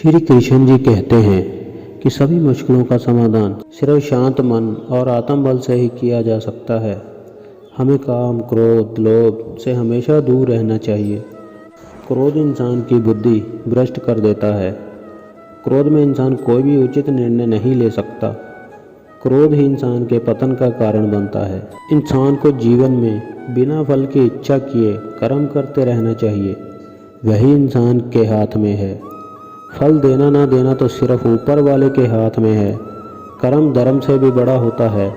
श्री कृष्ण जी कहते हैं कि सभी मुश्किलों का समाधान सिर्फ शांत मन और आत्मबल से ही किया जा सकता है। हमें काम, क्रोध, लोभ से हमेशा दूर रहना चाहिए। क्रोध इंसान की बुद्धि भ्रष्ट कर देता है। क्रोध में इंसान कोई भी उचित निर्णय नहीं ले सकता। क्रोध ही इंसान के पतन का कारण बनता है। इंसान को जीवन में बिना फल की इच्छा किए कर्म करते रहना चाहिए। वही इंसान के हाथ में है। फल देना ना देना तो सिर्फ ऊपर वाले के हाथ में है। कर्म धर्म से भी बड़ा होता है,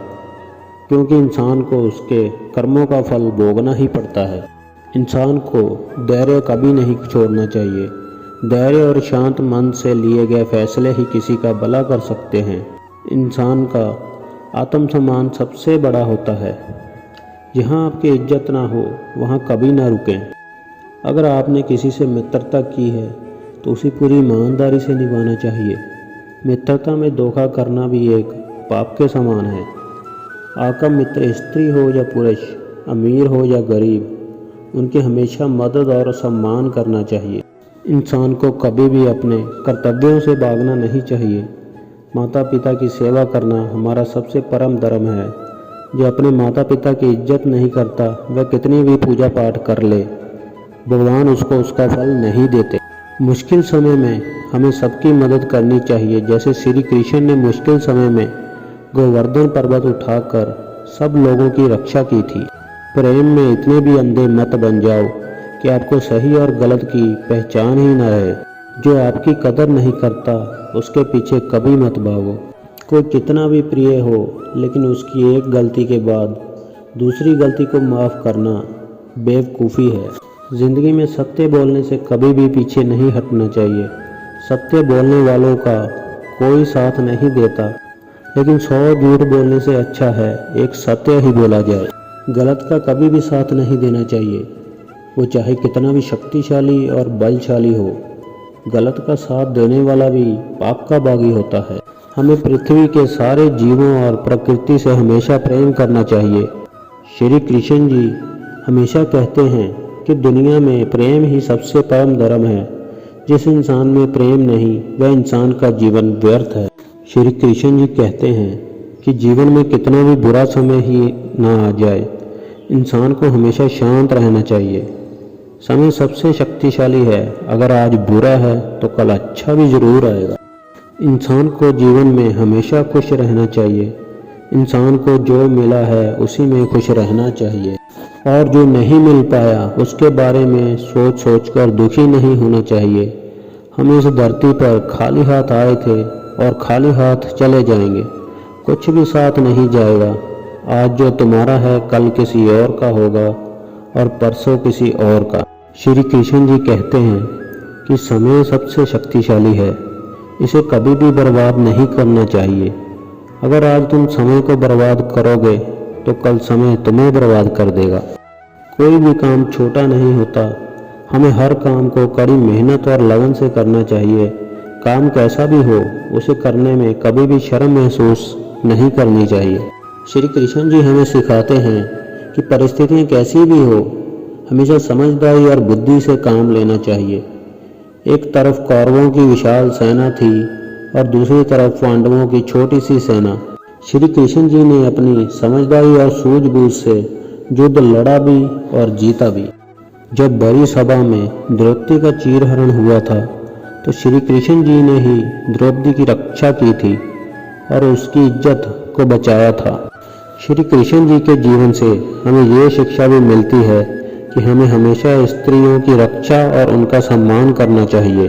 क्योंकि इंसान को उसके कर्मों का फल भोगना ही पड़ता है। इंसान को धैर्य कभी नहीं छोड़ना चाहिए। धैर्य और शांत मन से लिए गए फैसले ही किसी का भला कर सकते हैं। इंसान का आत्मसम्मान सबसे बड़ा होता है। जहाँ आपकी इज्जत ना हो वहाँ कभी ना रुकें। अगर आपने किसी से मित्रता की है तो उसे पूरी ईमानदारी से निभाना चाहिए। मित्रता में धोखा करना भी एक पाप के समान है। आपका मित्र स्त्री हो या पुरुष, अमीर हो या गरीब, उनकी हमेशा मदद और सम्मान करना चाहिए। इंसान को कभी भी अपने कर्तव्यों से भागना नहीं चाहिए। माता पिता की सेवा करना हमारा सबसे परम धर्म है। जो अपने माता पिता की इज्जत नहीं करता, वह कितनी भी पूजा पाठ कर ले, भगवान उसको उसका फल नहीं देते। मुश्किल समय में हमें सबकी मदद करनी चाहिए। जैसे श्री कृष्ण ने मुश्किल समय में गोवर्धन पर्वत उठाकर सब लोगों की रक्षा की थी। प्रेम में इतने भी अंधे मत बन जाओ कि आपको सही और गलत की पहचान ही न रहे। जो आपकी कदर नहीं करता उसके पीछे कभी मत भागो। कोई कितना भी प्रिय हो, लेकिन उसकी एक गलती के बाद दूसरी गलती को माफ़ करना बेवकूफ़ी है। ज़िंदगी में सत्य बोलने से कभी भी पीछे नहीं हटना चाहिए। सत्य बोलने वालों का कोई साथ नहीं देता, लेकिन 100 झूठ बोलने से अच्छा है एक सत्य ही बोला जाए। गलत का कभी भी साथ नहीं देना चाहिए, वो चाहे कितना भी शक्तिशाली और बलशाली हो। गलत का साथ देने वाला भी पाप का बागी होता है। हमें पृथ्वी के सारे जीवों और प्रकृति से हमेशा प्रेम करना चाहिए। श्री कृष्ण जी हमेशा कहते हैं कि दुनिया में प्रेम ही सबसे परम धर्म है। जिस इंसान में प्रेम नहीं, वह इंसान का जीवन व्यर्थ है। श्री कृष्ण जी कहते हैं कि जीवन में कितना भी बुरा समय ही ना आ जाए, इंसान को हमेशा शांत रहना चाहिए। समय सबसे शक्तिशाली है। अगर आज बुरा है तो कल अच्छा भी ज़रूर आएगा। इंसान को जीवन में हमेशा खुश रहना चाहिए। इंसान को जो मिला है उसी में खुश रहना चाहिए, और जो नहीं मिल पाया उसके बारे में सोच सोच कर दुखी नहीं होना चाहिए। हम इस धरती पर खाली हाथ आए थे और खाली हाथ चले जाएंगे। कुछ भी साथ नहीं जाएगा। आज जो तुम्हारा है कल किसी और का होगा और परसों किसी और का। श्री कृष्ण जी कहते हैं कि समय सबसे शक्तिशाली है, इसे कभी भी बर्बाद नहीं करना चाहिए। अगर आज तुम समय को बर्बाद करोगे तो कल समय तुम्हें बर्बाद कर देगा। कोई भी काम छोटा नहीं होता। हमें हर काम को कड़ी मेहनत और लगन से करना चाहिए। काम कैसा भी हो, उसे करने में कभी भी शर्म महसूस नहीं करनी चाहिए। श्री कृष्ण जी हमें सिखाते हैं कि परिस्थितियाँ कैसी भी हो, हमेशा समझदारी और बुद्धि से काम लेना चाहिए। एक तरफ कौरवों की विशाल सेना थी और दूसरी तरफ पांडवों की छोटी सी सेना। श्री कृष्ण जी ने अपनी समझदारी और सूझबूझ से युद्ध लड़ा भी और जीता भी। जब बड़ी सभा में द्रौपदी का चीरहरण हुआ था तो श्री कृष्ण जी ने ही द्रौपदी की रक्षा की थी और उसकी इज्जत को बचाया था। श्री कृष्ण जी के जीवन से हमें ये शिक्षा भी मिलती है कि हमें हमेशा स्त्रियों की रक्षा और उनका सम्मान करना चाहिए।